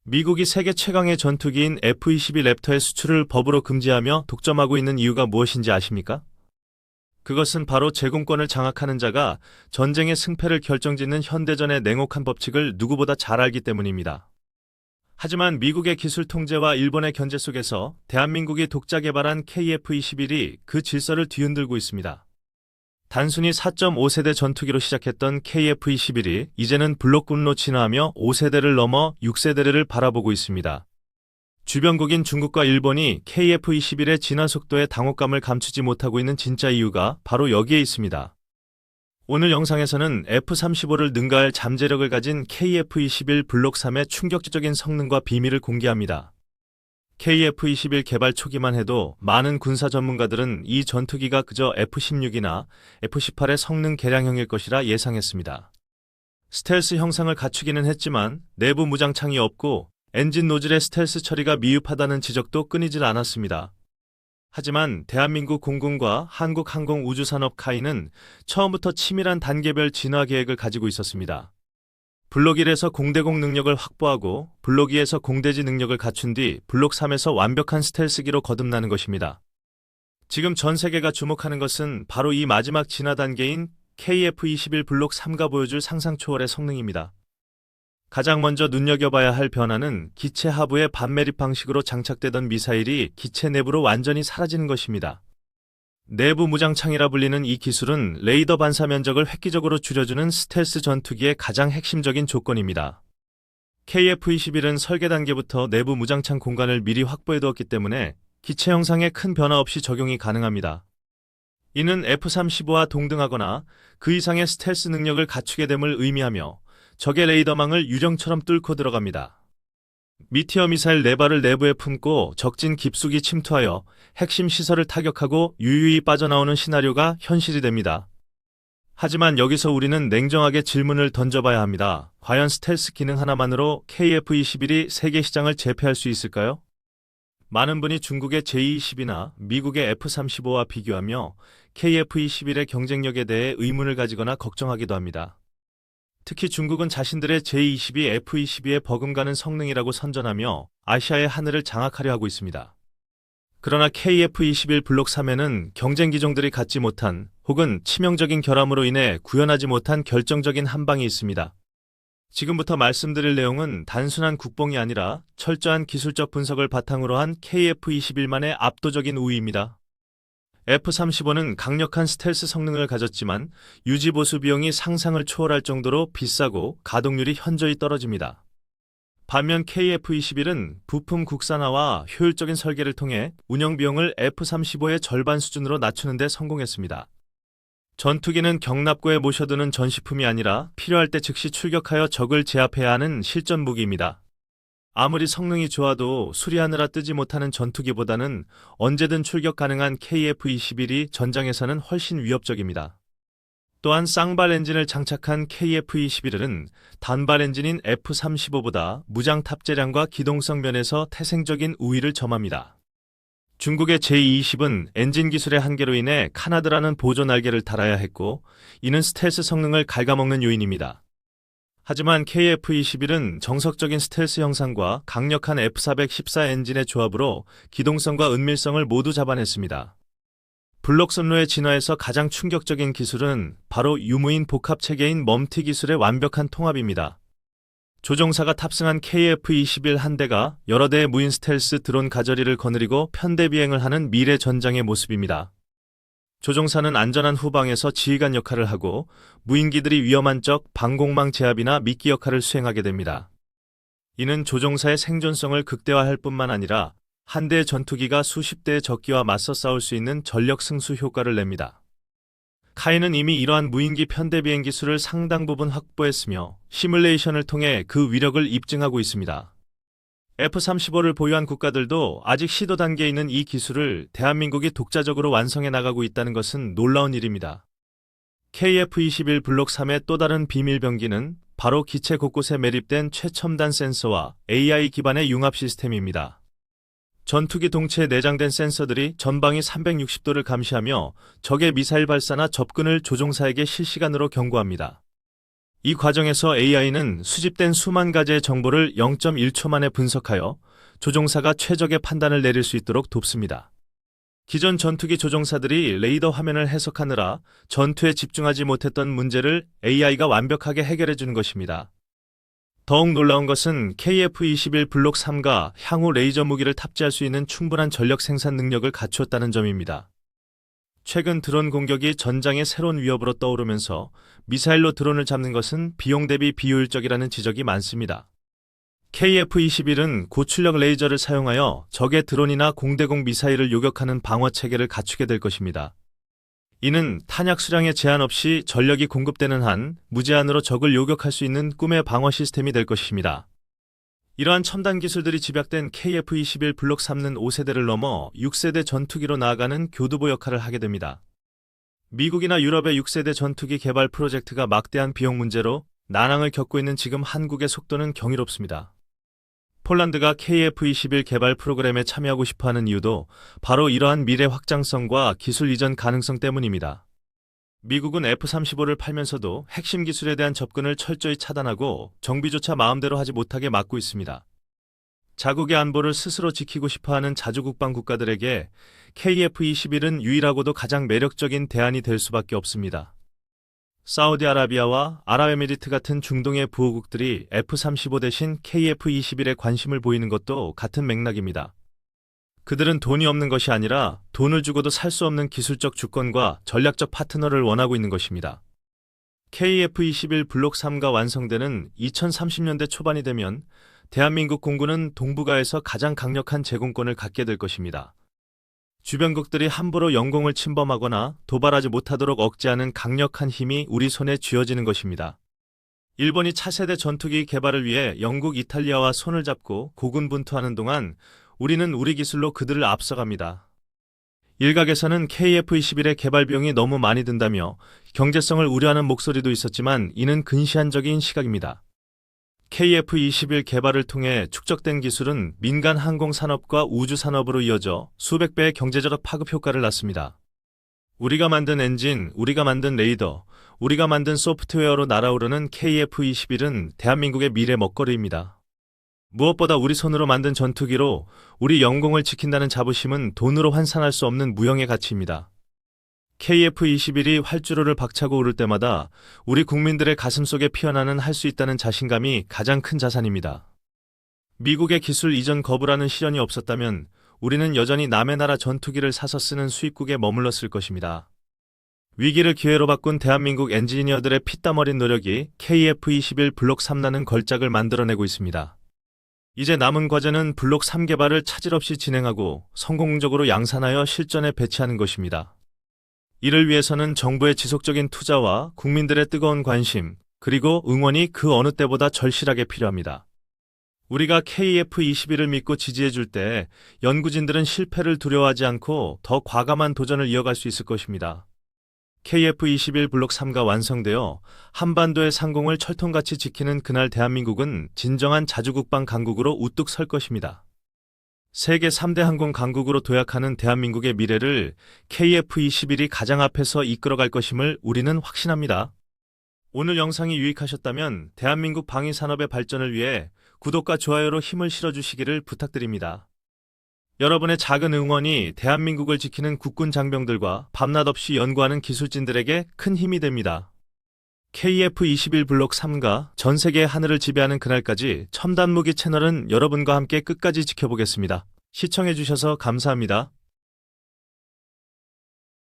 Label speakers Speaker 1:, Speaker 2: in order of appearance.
Speaker 1: 미국이 세계 최강의 전투기인 F-22 랩터의 수출을 법으로 금지하며 독점하고 있는 이유가 무엇인지 아십니까? 그것은 바로 제공권을 장악하는 자가 전쟁의 승패를 결정짓는 현대전의 냉혹한 법칙을 누구보다 잘 알기 때문입니다. 하지만 미국의 기술 통제와 일본의 견제 속에서 대한민국이 독자 개발한 KF-21이 그 질서를 뒤흔들고 있습니다. 단순히 4.5세대 전투기로 시작했던 KF-21이 이제는 블록군로 진화하며 5세대를 넘어 6세대를 바라보고 있습니다. 주변국인 중국과 일본이 KF-21의 진화 속도에 당혹감을 감추지 못하고 있는 진짜 이유가 바로 여기에 있습니다. 오늘 영상에서는 F-35를 능가할 잠재력을 가진 KF-21 블록 3의 충격적인 성능과 비밀을 공개합니다. KF-21 개발 초기만 해도 많은 군사 전문가들은 이 전투기가 그저 F-16이나 F-18의 성능 개량형일 것이라 예상했습니다. 스텔스 형상을 갖추기는 했지만 내부 무장창이 없고 엔진 노즐의 스텔스 처리가 미흡하다는 지적도 끊이질 않았습니다. 하지만 대한민국 공군과 한국항공우주산업 카이는 처음부터 치밀한 단계별 진화 계획을 가지고 있었습니다. 블록 1에서 공대공 능력을 확보하고 블록 2에서 공대지 능력을 갖춘 뒤 블록 3에서 완벽한 스텔스기로 거듭나는 것입니다. 지금 전 세계가 주목하는 것은 바로 이 마지막 진화 단계인 KF-21 블록 3가 보여줄 상상 초월의 성능입니다. 가장 먼저 눈여겨봐야 할 변화는 기체 하부에 반매립 방식으로 장착되던 미사일이 기체 내부로 완전히 사라지는 것입니다. 내부 무장창이라 불리는 이 기술은 레이더 반사 면적을 획기적으로 줄여주는 스텔스 전투기의 가장 핵심적인 조건입니다. KF-21은 설계 단계부터 내부 무장창 공간을 미리 확보해두었기 때문에 기체 형상에 큰 변화 없이 적용이 가능합니다. 이는 F-35와 동등하거나 그 이상의 스텔스 능력을 갖추게 됨을 의미하며 적의 레이더망을 유령처럼 뚫고 들어갑니다. 미티어 미사일 4발을 내부에 품고 적진 깊숙이 침투하여 핵심 시설을 타격하고 유유히 빠져나오는 시나리오가 현실이 됩니다. 하지만 여기서 우리는 냉정하게 질문을 던져봐야 합니다. 과연 스텔스 기능 하나만으로 KF-21이 세계 시장을 제패할 수 있을까요? 많은 분이 중국의 J-20이나 미국의 F-35와 비교하며 KF-21의 경쟁력에 대해 의문을 가지거나 걱정하기도 합니다. 특히 중국은 자신들의 J-22, F-22의 버금가는 성능이라고 선전하며 아시아의 하늘을 장악하려 하고 있습니다. 그러나 KF-21 블록 3에는 경쟁 기종들이 갖지 못한 혹은 치명적인 결함으로 인해 구현하지 못한 결정적인 한방이 있습니다. 지금부터 말씀드릴 내용은 단순한 국뽕이 아니라 철저한 기술적 분석을 바탕으로 한 KF-21만의 압도적인 우위입니다. F-35는 강력한 스텔스 성능을 가졌지만 유지보수 비용이 상상을 초월할 정도로 비싸고 가동률이 현저히 떨어집니다. 반면 KF-21은 부품 국산화와 효율적인 설계를 통해 운영 비용을 F-35의 절반 수준으로 낮추는 데 성공했습니다. 전투기는 경납고에 모셔두는 전시품이 아니라 필요할 때 즉시 출격하여 적을 제압해야 하는 실전 무기입니다. 아무리 성능이 좋아도 수리하느라 뜨지 못하는 전투기보다는 언제든 출격 가능한 KF-21이 전장에서는 훨씬 위협적입니다. 또한 쌍발 엔진을 장착한 KF-21은 단발 엔진인 F-35보다 무장 탑재량과 기동성 면에서 태생적인 우위를 점합니다. 중국의 J-20은 엔진 기술의 한계로 인해 카나드라는 보조 날개를 달아야 했고 이는 스텔스 성능을 갉아먹는 요인입니다. 하지만 KF-21은 정석적인 스텔스 형상과 강력한 F-414 엔진의 조합으로 기동성과 은밀성을 모두 잡아냈습니다. 블록 선로의 진화에서 가장 충격적인 기술은 바로 유무인 복합 체계인 멈티 기술의 완벽한 통합입니다. 조종사가 탑승한 KF-21 한 대가 여러 대의 무인 스텔스 드론 가저리를 거느리고 편대 비행을 하는 미래 전장의 모습입니다. 조종사는 안전한 후방에서 지휘관 역할을 하고 무인기들이 위험한 적 방공망 제압이나 미끼 역할을 수행하게 됩니다. 이는 조종사의 생존성을 극대화할 뿐만 아니라 한 대의 전투기가 수십 대의 적기와 맞서 싸울 수 있는 전력 승수 효과를 냅니다. 카이는 이미 이러한 무인기 편대 비행 기술을 상당 부분 확보했으며 시뮬레이션을 통해 그 위력을 입증하고 있습니다. F-35를 보유한 국가들도 아직 시도 단계에 있는 이 기술을 대한민국이 독자적으로 완성해 나가고 있다는 것은 놀라운 일입니다. KF-21 블록 3의 또 다른 비밀 병기는 바로 기체 곳곳에 매립된 최첨단 센서와 AI 기반의 융합 시스템입니다. 전투기 동체에 내장된 센서들이 전방위 360도를 감시하며 적의 미사일 발사나 접근을 조종사에게 실시간으로 경고합니다. 이 과정에서 AI는 수집된 수만 가지의 정보를 0.1초 만에 분석하여 조종사가 최적의 판단을 내릴 수 있도록 돕습니다. 기존 전투기 조종사들이 레이더 화면을 해석하느라 전투에 집중하지 못했던 문제를 AI가 완벽하게 해결해 주는 것입니다. 더욱 놀라운 것은 KF-21 블록 3가 향후 레이저 무기를 탑재할 수 있는 충분한 전력 생산 능력을 갖추었다는 점입니다. 최근 드론 공격이 전장의 새로운 위협으로 떠오르면서 미사일로 드론을 잡는 것은 비용 대비 비효율적이라는 지적이 많습니다. KF-21은 고출력 레이저를 사용하여 적의 드론이나 공대공 미사일을 요격하는 방어 체계를 갖추게 될 것입니다. 이는 탄약 수량에 제한 없이 전력이 공급되는 한 무제한으로 적을 요격할 수 있는 꿈의 방어 시스템이 될 것입니다. 이러한 첨단 기술들이 집약된 KF-21 블록 3는 5세대를 넘어 6세대 전투기로 나아가는 교두보 역할을 하게 됩니다. 미국이나 유럽의 6세대 전투기 개발 프로젝트가 막대한 비용 문제로 난항을 겪고 있는 지금 한국의 속도는 경이롭습니다. 폴란드가 KF-21 개발 프로그램에 참여하고 싶어하는 이유도 바로 이러한 미래 확장성과 기술 이전 가능성 때문입니다. 미국은 F-35를 팔면서도 핵심 기술에 대한 접근을 철저히 차단하고 정비조차 마음대로 하지 못하게 막고 있습니다. 자국의 안보를 스스로 지키고 싶어하는 자주국방 국가들에게 KF-21은 유일하고도 가장 매력적인 대안이 될 수밖에 없습니다. 사우디아라비아와 아랍에미리트 같은 중동의 부호국들이 F-35 대신 KF-21에 관심을 보이는 것도 같은 맥락입니다. 그들은 돈이 없는 것이 아니라 돈을 주고도 살 수 없는 기술적 주권과 전략적 파트너를 원하고 있는 것입니다. KF-21 블록 3가 완성되는 2030년대 초반이 되면 대한민국 공군은 동북아에서 가장 강력한 제공권을 갖게 될 것입니다. 주변국들이 함부로 영공을 침범하거나 도발하지 못하도록 억제하는 강력한 힘이 우리 손에 쥐어지는 것입니다. 일본이 차세대 전투기 개발을 위해 영국, 이탈리아와 손을 잡고 고군분투하는 동안 우리는 우리 기술로 그들을 앞서갑니다. 일각에서는 KF-21의 개발 비용이 너무 많이 든다며 경제성을 우려하는 목소리도 있었지만 이는 근시안적인 시각입니다. KF-21 개발을 통해 축적된 기술은 민간 항공산업과 우주산업으로 이어져 수백 배의 경제적 파급 효과를 낳습니다. 우리가 만든 엔진, 우리가 만든 레이더, 우리가 만든 소프트웨어로 날아오르는 KF-21은 대한민국의 미래 먹거리입니다. 무엇보다 우리 손으로 만든 전투기로 우리 영공을 지킨다는 자부심은 돈으로 환산할 수 없는 무형의 가치입니다. KF-21이 활주로를 박차고 오를 때마다 우리 국민들의 가슴속에 피어나는 할 수 있다는 자신감이 가장 큰 자산입니다. 미국의 기술 이전 거부라는 시련이 없었다면 우리는 여전히 남의 나라 전투기를 사서 쓰는 수입국에 머물렀을 것입니다. 위기를 기회로 바꾼 대한민국 엔지니어들의 피땀 어린 노력이 KF-21 블록 3라는 걸작을 만들어내고 있습니다. 이제 남은 과제는 블록 3 개발을 차질 없이 진행하고 성공적으로 양산하여 실전에 배치하는 것입니다. 이를 위해서는 정부의 지속적인 투자와 국민들의 뜨거운 관심, 그리고 응원이 그 어느 때보다 절실하게 필요합니다. 우리가 KF-21을 믿고 지지해줄 때 연구진들은 실패를 두려워하지 않고 더 과감한 도전을 이어갈 수 있을 것입니다. KF-21 블록 3가 완성되어 한반도의 상공을 철통같이 지키는 그날 대한민국은 진정한 자주국방 강국으로 우뚝 설 것입니다. 세계 3대 항공 강국으로 도약하는 대한민국의 미래를 KF-21이 가장 앞에서 이끌어갈 것임을 우리는 확신합니다. 오늘 영상이 유익하셨다면 대한민국 방위산업의 발전을 위해 구독과 좋아요로 힘을 실어주시기를 부탁드립니다. 여러분의 작은 응원이 대한민국을 지키는 국군 장병들과 밤낮 없이 연구하는 기술진들에게 큰 힘이 됩니다. KF-21 블록 3가 전 세계의 하늘을 지배하는 그날까지 첨단 무기 채널은 여러분과 함께 끝까지 지켜보겠습니다. 시청해주셔서 감사합니다.